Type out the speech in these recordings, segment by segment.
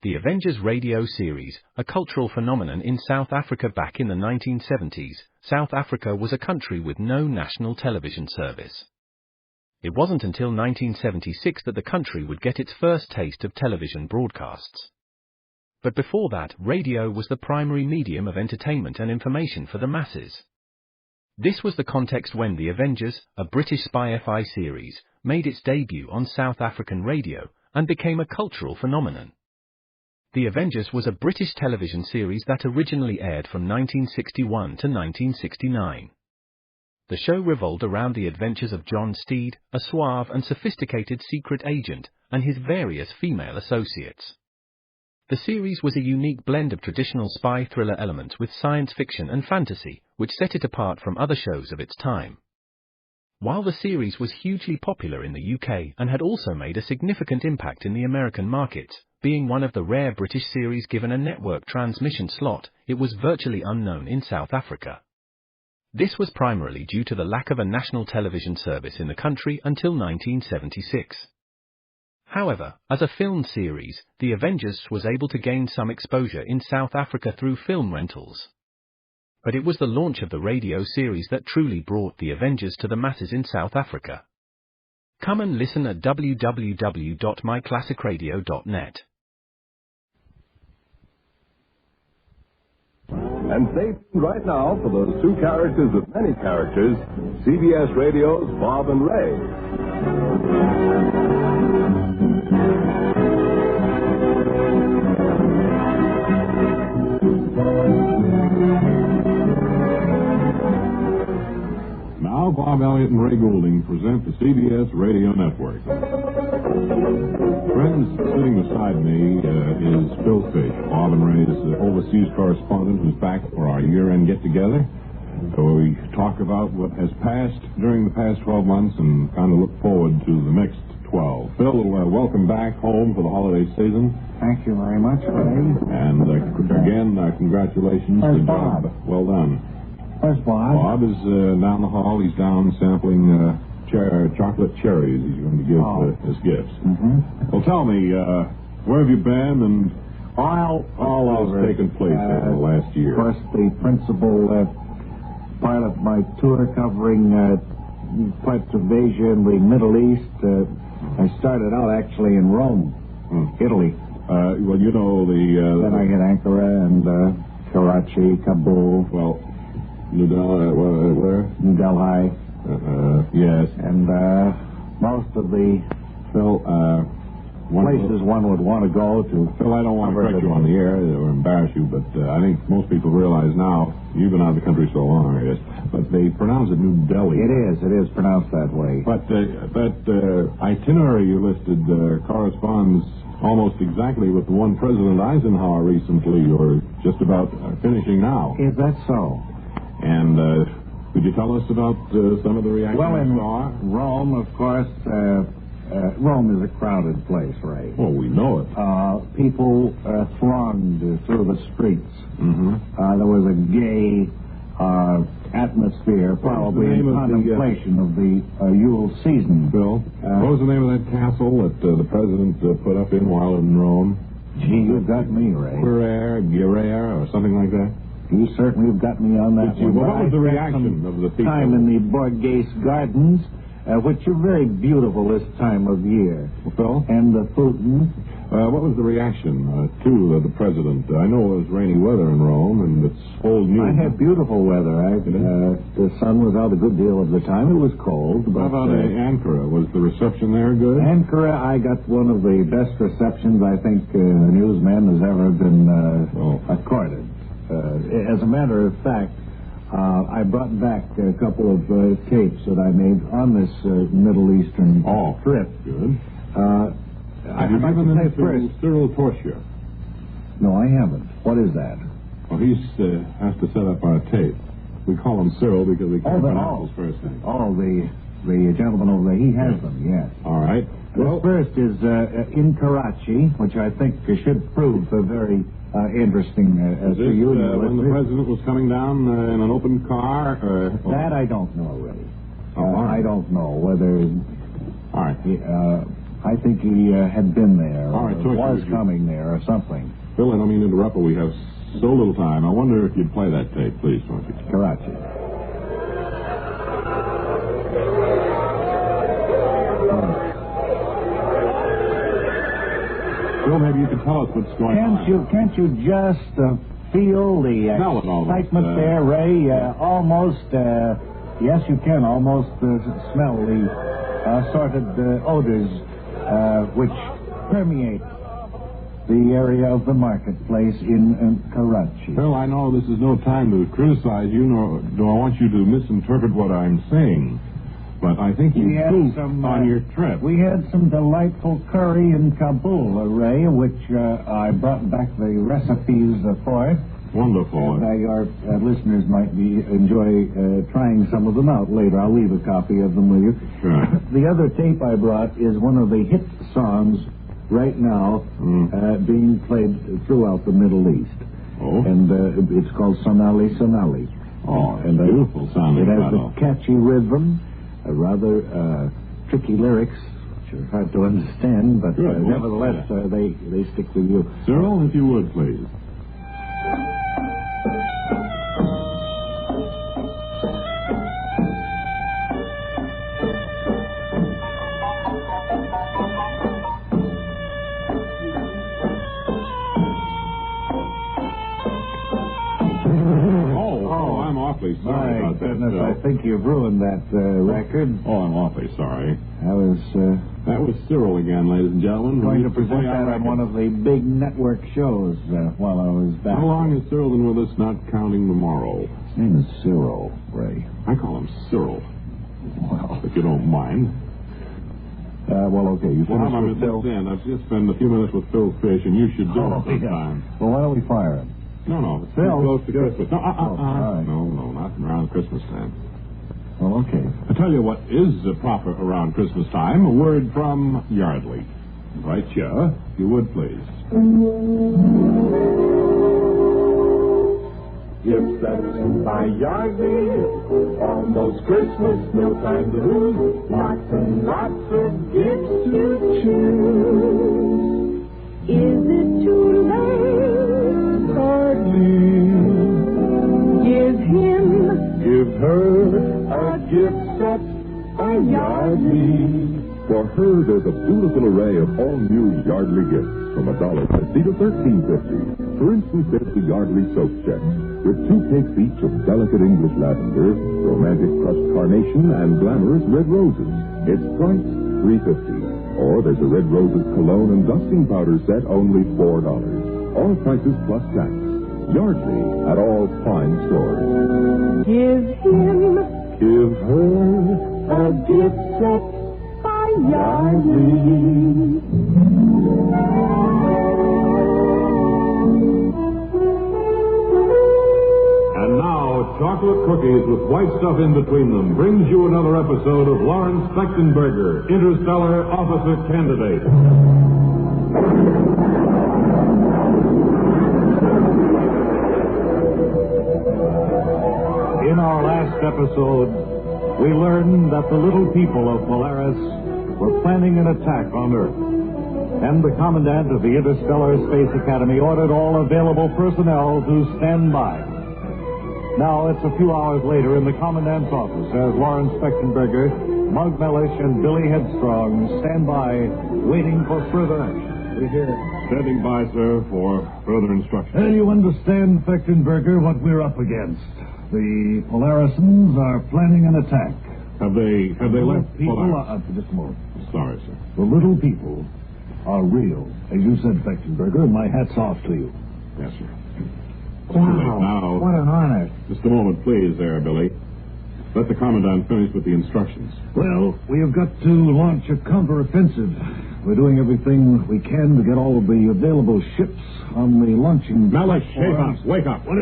The Avengers radio series, a cultural phenomenon in South Africa back in the 1970s. South Africa was a country with no national television service. It wasn't until 1976 that the country would get its first taste of television broadcasts. But before that, radio was the primary medium of entertainment and information for the masses. This was the context when The Avengers, a British spy FI series, made its debut on South African radio and became a cultural phenomenon. The Avengers was a British television series that originally aired from 1961 to 1969. The show revolved around the adventures of John Steed, a suave and sophisticated secret agent, and his various female associates. The series was a unique blend of traditional spy thriller elements with science fiction and fantasy, which set it apart from other shows of its time. While the series was hugely popular in the UK and had also made a significant impact in the American markets, being one of the rare British series given a network transmission slot, it was virtually unknown in South Africa. This was primarily due to the lack of a national television service in the country until 1976. However, as a film series, The Avengers was able to gain some exposure in South Africa through film rentals. But it was the launch of the radio series that truly brought The Avengers to the masses in South Africa. Come and listen at www.myclassicradio.net. And stay tuned right now for those two characters of many characters, CBS Radio's Bob and Ray. Now, Bob, Elliott, and Ray Goulding present the CBS Radio Network. Friends, sitting beside me is Phil Fish, Bob and Ray's overseas correspondent, who's back for our year-end get-together. We talk about what has passed during the past 12 months and kind of look forward to the next 12. Phil, welcome back home for the holiday season. Thank you very much, Ray. And again, congratulations. Where's to Bob? Well done. Where's Bob? Bob is down the hall. He's down sampling chocolate cherries he's going to give as gifts. Mm-hmm. Well, tell me, where have you been and All over. has taken place over the last year? Of course, the principal part of my tour covering parts of Asia and the Middle East, I started out actually in Rome, Italy. Well, you know Then I hit Ankara and Karachi, Kabul. Well, New Delhi, where? New Delhi. Yes. And most of the places one would want to go to. Phil, I don't want to correct you on the air or embarrass you, but I think most people realize now, you've been out of the country so long, I guess, but they pronounce it New Delhi. It is pronounced that way. But that itinerary you listed corresponds almost exactly with the one President Eisenhower recently, or just about finishing now. Is that so? And could you tell us about some of the reactions? Well, in Rome, of course, Rome is a crowded place, Ray. Oh, we know it. People thronged through the streets. Mm-hmm. There was a gay atmosphere, probably in contemplation of the Yule season. Bill, what was the name of that castle that the President put up in while in Rome? Gee, you've got me, Ray. Guerrero, or something like that? You certainly have got me on that one. What was the reaction of the people? Time in the Borghese Gardens, which are very beautiful this time of year. Phil? And the Putin. What was the reaction to the President? I know it was rainy weather in Rome, and it's old news. I had beautiful weather. The sun was out a good deal of the time. It was cold. But, how about Ankara? Was the reception there good? Ankara, I got one of the best receptions I think a newsman has ever been accorded. As a matter of fact, I brought back a couple of tapes that I made on this Middle Eastern trip. Good. Have you given them to Cyril Torsia? No, I haven't. What is that? Well, he has to set up our tape. We call him Cyril because we can't pronounce his first name. Oh, the gentleman over there, he has them, yes. All right. Well, first is in Karachi, which I think should prove very interesting for you. When the President was coming down in an open car? That I don't know, really. All right. I don't know whether... All right. I think he had been there, All right, or was coming there, or something. Bill, I don't mean to interrupt, but we have so little time. I wonder if you'd play that tape, please, won't you? Karachi. Bill, maybe you can tell us what's going on. Can't you just feel the excitement there, Ray? Almost, yes, you can almost smell the assorted odors which permeate the area of the marketplace in Karachi. Bill, I know this is no time to criticize you, nor do I want you to misinterpret what I'm saying. But I think you pooped on your trip. We had some delightful curry in Kabul, Ray, which I brought back the recipes for. Wonderful. Your listeners might enjoy trying some of them out later. I'll leave a copy of them with you. Sure. The other tape I brought is one of the hit songs right now being played throughout the Middle East. Oh? And it's called Sonali Sonali. Oh, and beautiful sounding. It has a catchy rhythm, a rather tricky lyrics, which are hard to understand, but nevertheless, they stick with you. Cyril, if you would, please. Sorry about that. Goodness, I think you've ruined that record. Oh, I'm awfully sorry. That was Cyril again, ladies and gentlemen. Going to present that on one of the big network shows while I was back. How long has Cyril been with us, not counting tomorrow? His name is Cyril, Ray. I call him Cyril. Well, if you don't mind. Okay. You finished with Phil? I've just spent a few minutes with Phil Fish, and you should do it sometime. Yeah. Well, why don't we fire him? No, it's Phil, too close to Christmas. No, right. No, not around Christmas time. Well, okay. I tell you what is proper around Christmas time, a word from Yardley. Right, yeah, if you would, please. Gifts that by Yardley, almost Christmas, no time to lose. Lots and lots of gifts to choose. Is it too late? Hardly. Give him, give her a gift set by Yardley. For her, there's a beautiful array of all-new Yardley gifts from $1.50 to $13.50. For instance, there's the Yardley soap set with 2 cakes each of delicate English lavender, romantic crushed carnation, and glamorous red roses. It's priced $3.50. Or there's a red roses cologne and dusting powder set only $4. All prices plus tax. Yardley at all fine stores. Give him, give her a gift set by Yardley. And now, chocolate cookies with white stuff in between them brings you another episode of Lawrence Fechtenberg, Interstellar Officer Candidate. In our last episode, we learned that the little people of Polaris were planning an attack on Earth. And the commandant of the Interstellar Space Academy ordered all available personnel to stand by. Now, it's a few hours later in the commandant's office as Lawrence Fechtenberger, Mug Mellish, and Billy Headstrong stand by, waiting for further action. We hear Standing by, sir, for further instructions. You understand, Fechtenberger, what we're up against. The Polarisans are planning an attack. Have they left people? Polaris? Just a moment. Sorry, sir. The little people are real, as you said, Fechtenberger, and my hat's off to you. Yes, sir. Wow, now, what an honor. Just a moment, please, there, Billy. Let the commandant finish with the instructions. Well, we have got to launch a counteroffensive. We're doing everything we can to get all of the available ships on the launching... Mellish, wake up. What?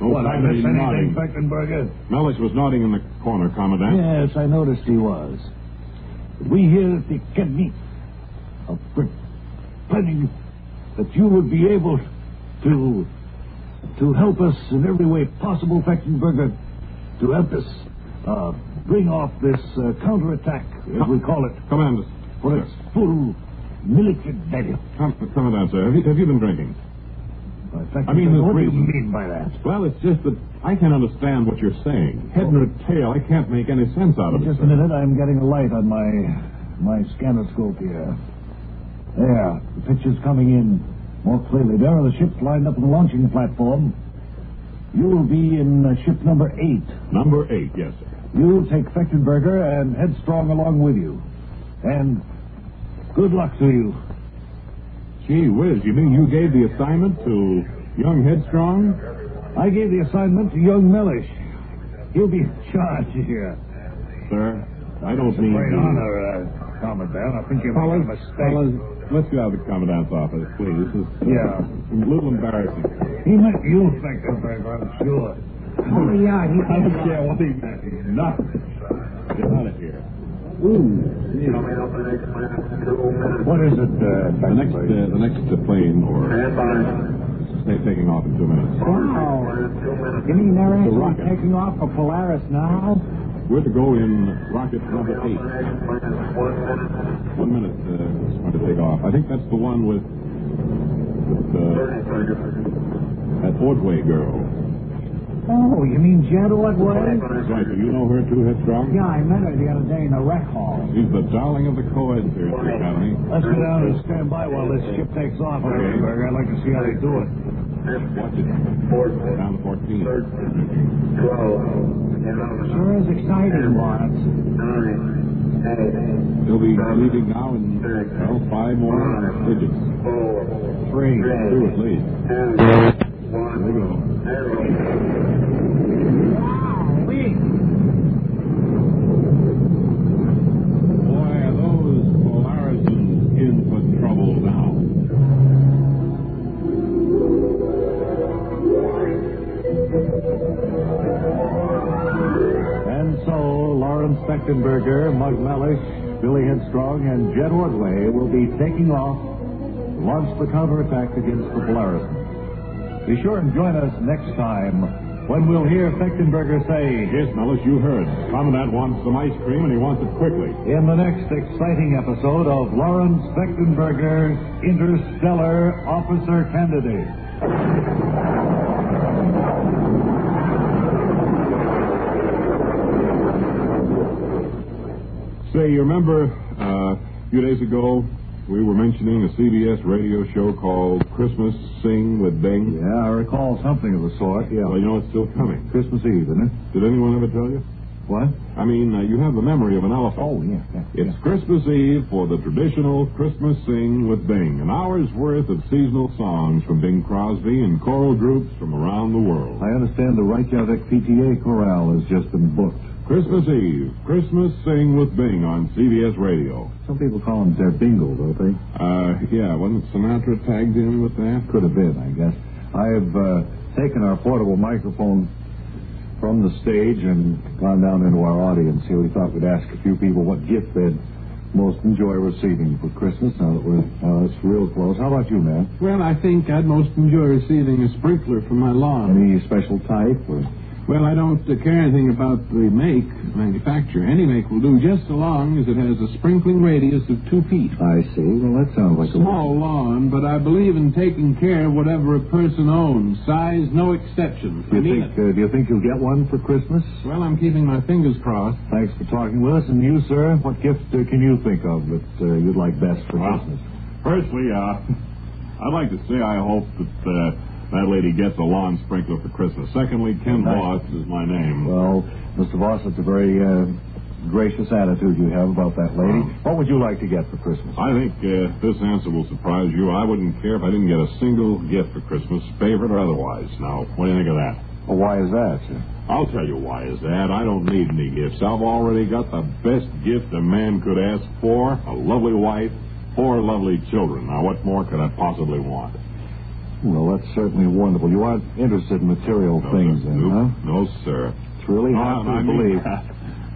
What, I missed anything, Fechtenberger? Mellish was nodding in the corner, Commandant. Yes, I noticed he was. We here at the Academy are planning that you would be able to help us in every way possible, Fechtenberger, to help us bring off this counterattack, as we call it. Commander, for its full military value. Commandant, sir, have you been drinking? I mean, what do you mean by that? Well, it's just that I can't understand what you're saying. Head nor tail, I can't make any sense out of it. Just a minute, I'm getting a light on my scanoscope here. There, the picture's coming in more clearly. There are the ships lined up on the launching platform. You'll be in ship number 8. Number 8, yes, sir. You'll take Fechtenberger and Headstrong along with you. And good luck to you. Gee whiz, you mean you gave the assignment to young Headstrong? I gave the assignment to young Mellish. He'll be in charge here. Sir, I don't mean... Great honor, Commandant. I think you're making a mistake. Fellas, let's get out of the Commandant's office, please. This is a little embarrassing. He meant you, Fechtenberger, I'm sure. Oh, yeah, I don't care what he meant. Nothing. Get out of here. What is it, The next plane, or taking off in 2 minutes. Wow. You mean they're The actually rocket. taking off for Polaris now? We're to go in rocket number 8. 1 minute, it's going to take off. I think that's the one with that Ordway girl. Oh, you mean Jed Ordway? That's right. Do you know her too, Headstrong? Yeah, I met her the other day in the rec hall. She's the darling of the co-eds here at the Academy. Let's go down and stand by while this ship takes off, Fechtenberger. I'd like to see how they do it. Watch it. Down to 14. Sure is exciting, Lawrence. They'll be leaving now in, 5 more digits. 3. 2 at least. There we go. Boy, are those Polarisans in for trouble now. And so, Lawrence Fechtenberger, Mug Mellish, Billy Headstrong, and Jed Ordway will be taking off to launch the counterattack against the Polarisans. Be sure and join us next time when we'll hear Fechtenberger say, Yes, Mellish, you heard. Commandant wants some ice cream, and he wants it quickly. in the next exciting episode of Lawrence Fechtenberger, Interstellar Officer Candidate. Say, you remember a few days ago we were mentioning a CBS radio show called Christmas Sing with Bing? Yeah, I recall something of the sort, yeah. Well, you know it's still coming. Christmas Eve, isn't it? Did anyone ever tell you? What? I mean, you have the memory of an elephant. Oh, yeah. It's Christmas Eve for the traditional Christmas Sing with Bing. An hour's worth of seasonal songs from Bing Crosby and choral groups from around the world. I understand the Reykjavik PTA chorale has just been booked. Christmas Eve, Christmas Sing with Bing on CBS Radio. Some people call them Der Bingle, don't they? Yeah, wasn't Sinatra tagged in with that? Could have been, I guess. I have taken our portable microphone from the stage and gone down into our audience here. We thought we'd ask a few people what gift they'd most enjoy receiving for Christmas now that it's real close. How about you, man? Well, I think I'd most enjoy receiving a sprinkler for my lawn. Any special type? Or... Well, I don't care anything about the manufacturer. Any make will do, just so long as it has a sprinkling radius of 2 feet. I see. Well, that sounds like Small lawn, but I believe in taking care of whatever a person owns. Size, no exception. Do you think you'll get one for Christmas? Well, I'm keeping my fingers crossed. Thanks for talking with us. And you, sir, what gift can you think of that you'd like best for Christmas? Firstly, I'd like to say I hope that that lady gets a lawn sprinkler for Christmas. Secondly, Ken Voss is my name. Well, Mr. Voss, it's a very gracious attitude you have about that lady. What would you like to get for Christmas? I think this answer will surprise you. I wouldn't care if I didn't get a single gift for Christmas, favorite or otherwise. Now, what do you think of that? Well, why is that, sir? I'll tell you why is that. I don't need any gifts. I've already got the best gift a man could ask for, a lovely wife, 4 lovely children. Now, what more could I possibly want? Well, that's certainly wonderful. You aren't interested in material things, then, huh? No, sir. It's really hard to believe.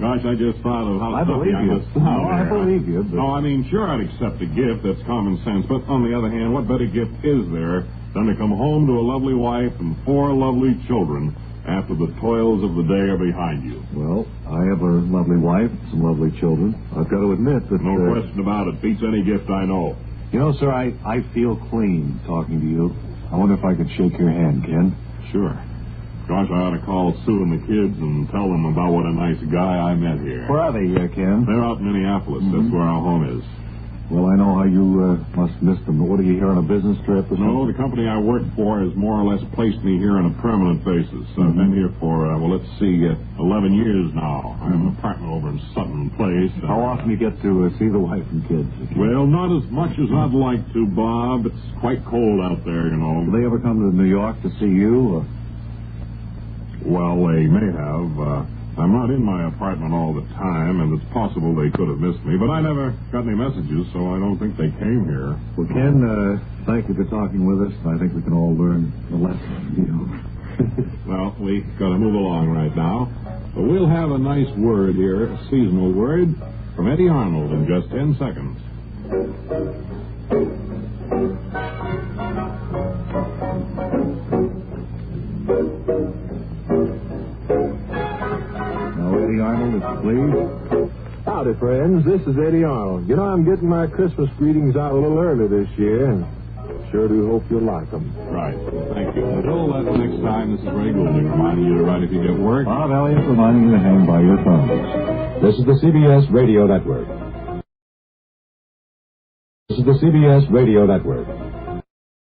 Gosh, I just thought of how I believe you. I believe you. No, I mean, sure, I'd accept a gift. That's common sense. But on the other hand, what better gift is there than to come home to a lovely wife and 4 lovely children after the toils of the day are behind you? Well, I have a lovely wife, some lovely children. I've got to admit that... No question about it. Beats any gift I know. You know, sir, I feel clean talking to you. I wonder if I could shake your hand, Ken. Sure. Gosh, I ought to call Sue and the kids and tell them about what a nice guy I met here. Where are they, Ken? They're out in Minneapolis. That's where our home is. Well, I know how you must miss them. But what are you here on a business trip or something? No, the company I work for has more or less placed me here on a permanent basis. I've been here for, 11 years now. I have an apartment over in Sutton Place. How often you get to see the wife and kids? Well, not as much as I'd like to, Bob. It's quite cold out there, you know. Do they ever come to New York to see you? Or? Well, they may have. I'm not in my apartment all the time, and it's possible they could have missed me, but I never got any messages, so I don't think they came here. Well, Ken, thank you for talking with us. I think we can all learn a lesson, Well, we got to move along right now, but we'll have a nice word here, a seasonal word, from Eddie Arnold in just 10 seconds. Arnold, please. Howdy, friends. This is Eddie Arnold. You know, I'm getting my Christmas greetings out a little early this year, and sure do hope you'll like them. Right. Thank you. Until that next time, this is Ray Goulding reminding you to write if you get work. Bob Elliott reminding you to hang by your thumbs. This is the CBS Radio Network. This is the CBS Radio Network.